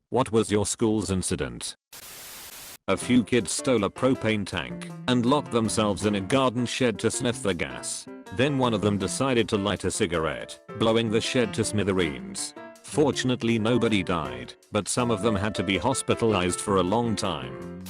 What was your school's incident? A few kids stole a propane tank and locked themselves in a garden shed to sniff the gas. Then one of them decided to light a cigarette, blowing the shed to smithereens. Fortunately nobody died, but some of them had to be hospitalized for a long time.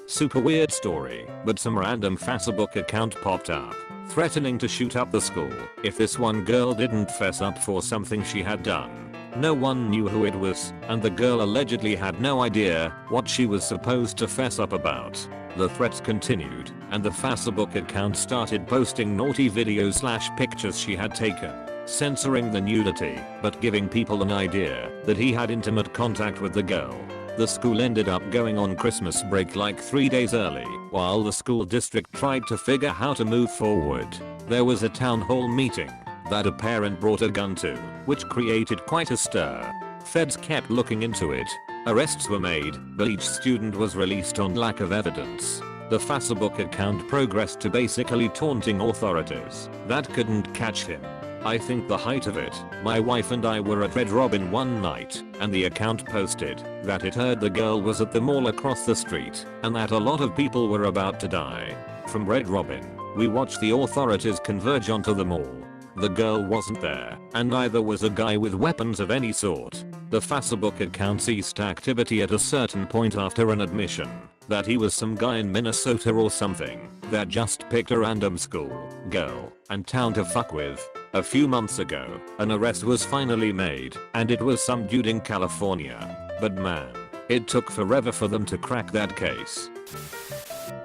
Super weird story, but some random Facebook account popped up, threatening to shoot up the school if this one girl didn't fess up for something she had done. No one knew who it was, and the girl allegedly had no idea what she was supposed to fess up about. The threats continued, and the Facebook account started posting naughty videos/pictures she had taken, censoring the nudity, but giving people an idea that he had intimate contact with the girl. The school ended up going on Christmas break like 3 days early, while the school district tried to figure how to move forward. There was a town hall meeting that a parent brought a gun to, which created quite a stir. Feds kept looking into it. Arrests were made, but each student was released on lack of evidence. The Facebook account progressed to basically taunting authorities that couldn't catch him. I think the height of it, my wife and I were at Red Robin one night, and the account posted that it heard the girl was at the mall across the street, and that a lot of people were about to die. From Red Robin, we watched the authorities converge onto the mall. The girl wasn't there, and neither was a guy with weapons of any sort. The Facebook account ceased activity at a certain point after an admission that he was some guy in Minnesota or something that just picked a random school, girl, and town to fuck with. A few months ago, an arrest was finally made, and it was some dude in California. But man, it took forever for them to crack that case.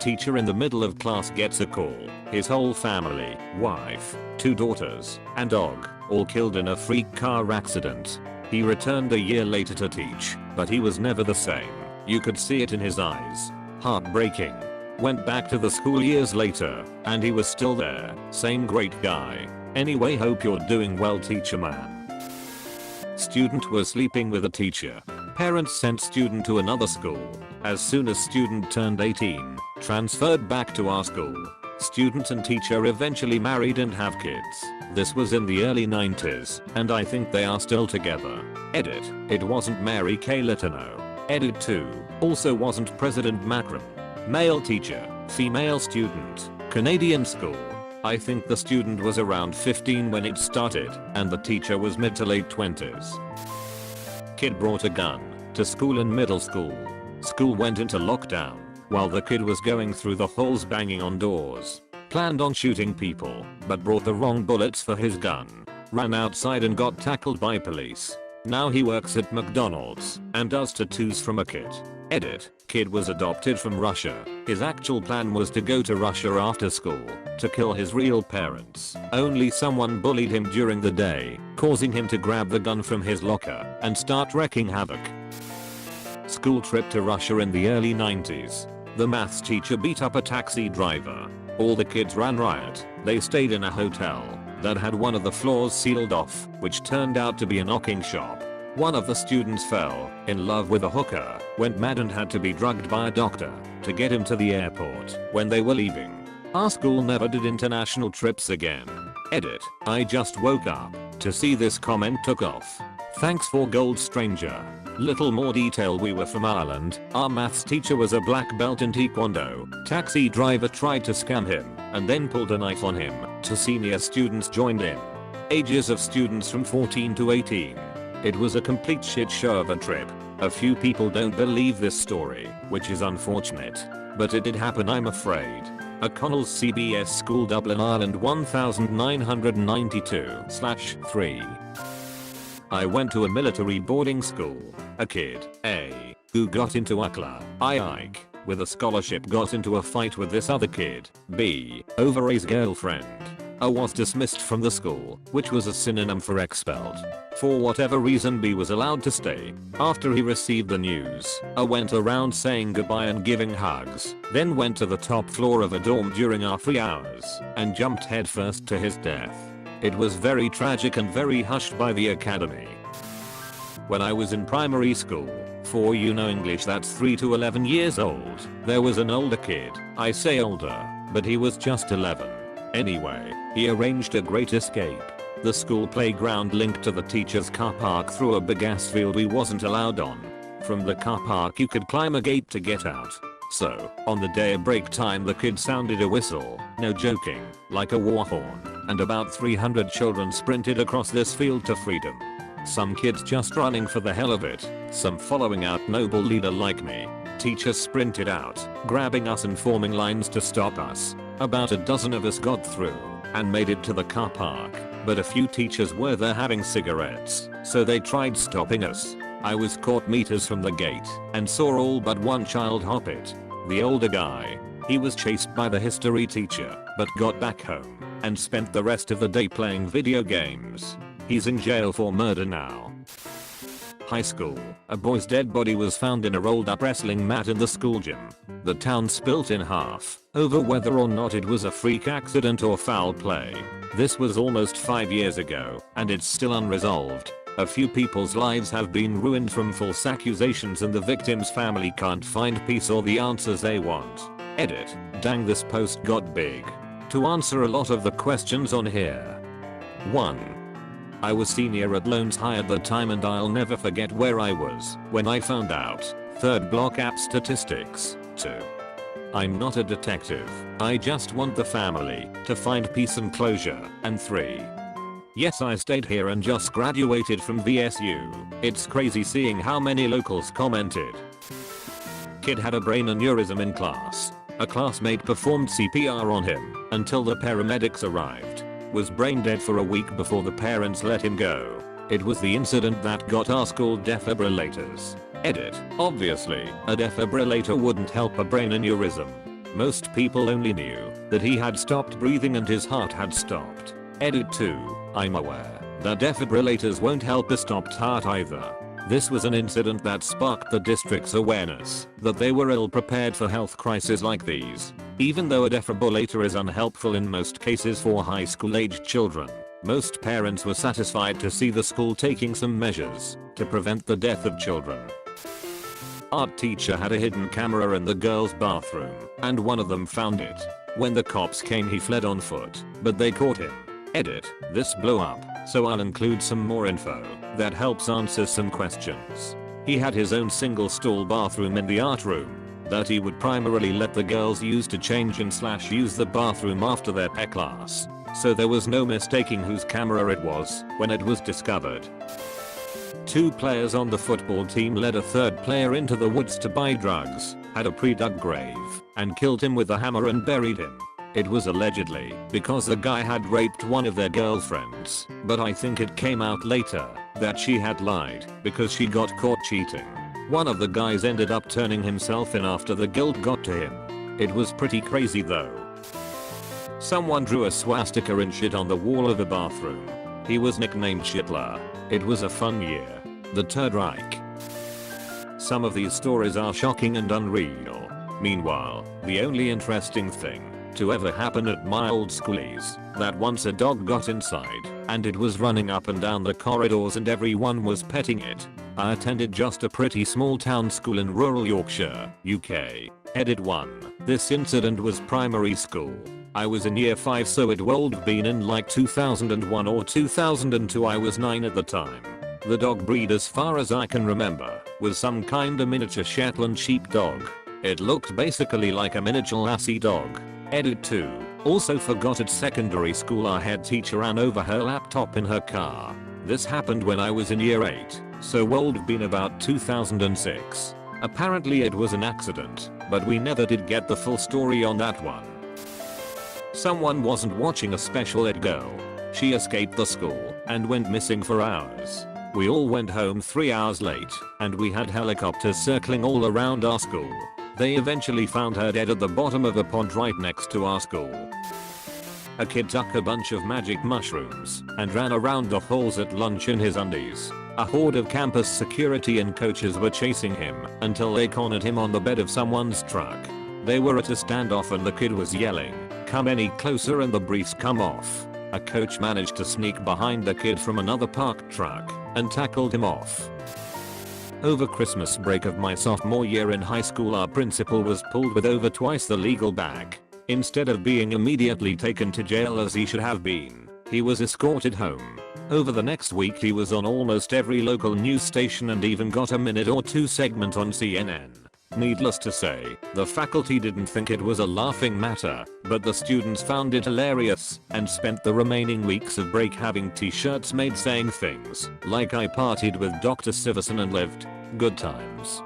Teacher in the middle of class gets a call. His whole family, wife, 2 daughters, and dog, all killed in a freak car accident. He returned a year later to teach, but he was never the same. You could see it in his eyes. Heartbreaking. Went back to the school years later, and he was still there. Same great guy. Anyway, hope you're doing well, teacher man. Student was sleeping with a teacher. Parents sent student to another school. As soon as student turned 18, transferred back to our school. Student and teacher eventually married and have kids. This was in the early 90s, and I think they are still together. Edit. It wasn't Mary Kay Letourneau. Edit 2. Also wasn't President Macron. Male teacher, female student, Canadian school. I think the student was around 15 when it started, and the teacher was mid to late 20s. Kid brought a gun to school in middle school. School went into lockdown while the kid was going through the halls banging on doors. Planned on shooting people, but brought the wrong bullets for his gun. Ran outside and got tackled by police. Now he works at McDonald's and does tattoos from a kid. Edit. Kid was adopted from Russia. His actual plan was to go to Russia after school to kill his real parents. Only someone bullied him during the day, causing him to grab the gun from his locker and start wreaking havoc. School trip to Russia in the early 90s. The maths teacher beat up a taxi driver. All the kids ran riot. They stayed in a hotel that had one of the floors sealed off, which turned out to be a knocking shop. One of the students fell in love with a hooker, went mad and had to be drugged by a doctor to get him to the airport when they were leaving. Our school never did international trips again. Edit. I just woke up to see this comment took off. Thanks for gold, stranger. Little more detail: we were from Ireland. Our maths teacher was a black belt in Taekwondo. Taxi driver tried to scam him and then pulled a knife on him. 2 senior students joined in. Ages of students from 14 to 18. It was a complete shit show of a trip. A few people don't believe this story, which is unfortunate. But it did happen, I'm afraid. A Connell's CBS School, Dublin, Ireland 1992/3. I went to a military boarding school. A kid, A, who got into UCLA, Ike, with a scholarship got into a fight with this other kid, B, over his girlfriend. A was dismissed from the school, which was a synonym for expelled. For whatever reason, B was allowed to stay. After he received the news, A went around saying goodbye and giving hugs, then went to the top floor of a dorm during our free hours and jumped headfirst to his death. It was very tragic and very hushed by the academy. When I was in primary school, for you know English, that's 3 to 11 years old, there was an older kid. I say older, but he was just 11. Anyway, he arranged a great escape. The school playground linked to the teacher's car park through a big ass field we wasn't allowed on. From the car park you could climb a gate to get out. So, on the day of break time the kid sounded a whistle, no joking, like a war horn, and about 300 children sprinted across this field to freedom. Some kids just running for the hell of it, some following out noble leader like me. Teachers sprinted out, grabbing us and forming lines to stop us. About a dozen of us got through and made it to the car park, but a few teachers were there having cigarettes, so they tried stopping us. I was caught meters from the gate and saw all but one child hop it. The older guy. He was chased by the history teacher, but got back home and spent the rest of the day playing video games. He's in jail for murder now. High school. A boy's dead body was found in a rolled up wrestling mat in the school gym. The town split in half over whether or not it was a freak accident or foul play. This was almost 5 years ago, and it's still unresolved. A few people's lives have been ruined from false accusations and the victim's family can't find peace or the answers they want. Edit. Dang, this post got big. To answer a lot of the questions on here. 1. I was senior at Loans High at the time and I'll never forget where I was when I found out. Third block app statistics. 2. I'm not a detective. I just want the family to find peace and closure. And 3. Yes, I stayed here and just graduated from VSU. It's crazy seeing how many locals commented. Kid had a brain aneurysm in class. A classmate performed CPR on him until the paramedics arrived. Was brain dead for a week before the parents let him go. It was the incident that got us called defibrillators. Edit. Obviously, a defibrillator wouldn't help a brain aneurysm. Most people only knew that he had stopped breathing and his heart had stopped. Edit 2. I'm aware that defibrillators won't help a stopped heart either. This was an incident that sparked the district's awareness that they were ill prepared for health crises like these. Even though a defibrillator is unhelpful in most cases for high school aged children, most parents were satisfied to see the school taking some measures to prevent the death of children. Art teacher had a hidden camera in the girls' bathroom, and one of them found it. When the cops came he fled on foot, but they caught him. Edit. This blew up, so I'll include some more info that helps answer some questions. He had his own single stall bathroom in the art room that he would primarily let the girls use to change and / use the bathroom after their PE class, so there was no mistaking whose camera it was when it was discovered. 2 players on the football team led a third player into the woods to buy drugs, had a pre-dug grave, and killed him with a hammer and buried him. It was allegedly because the guy had raped one of their girlfriends, but I think it came out later that she had lied because she got caught cheating. One of the guys ended up turning himself in after the guilt got to him. It was pretty crazy though. Someone drew a swastika and shit on the wall of a bathroom. He was nicknamed Shitler. It was a fun year. The Third Reich. Some of these stories are shocking and unreal. Meanwhile, the only interesting thing to ever happen at my old school is that once a dog got inside and it was running up and down the corridors and everyone was petting it. I attended just a pretty small town school in rural Yorkshire, UK. Edit 1. This incident was primary school. I was in year 5, so it would have been in like 2001 or 2002. I was 9 at the time. The dog breed, as far as I can remember, was some kinda miniature Shetland sheepdog. It looked basically like a miniature lassie dog. Edit 2. Also forgot at secondary school our head teacher ran over her laptop in her car. This happened when I was in year 8, so would have been about 2006. Apparently it was an accident, but we never did get the full story on that one. Someone wasn't watching a special ed girl. She escaped the school and went missing for hours. We all went home 3 hours late, and we had helicopters circling all around our school. They eventually found her dead at the bottom of a pond right next to our school. A kid took a bunch of magic mushrooms and ran around the halls at lunch in his undies. A horde of campus security and coaches were chasing him until they cornered him on the bed of someone's truck. They were at a standoff and the kid was yelling, "Come any closer," and the briefs come off. A coach managed to sneak behind the kid from another parked truck and tackled him off. Over Christmas break of my sophomore year in high school, our principal was pulled with over twice the legal bag. Instead of being immediately taken to jail as he should have been, he was escorted home. Over the next week he was on almost every local news station and even got a minute or two segment on CNN. Needless to say, the faculty didn't think it was a laughing matter, but the students found it hilarious and spent the remaining weeks of break having t-shirts made saying things like "I partied with Dr. Sivison and lived good times."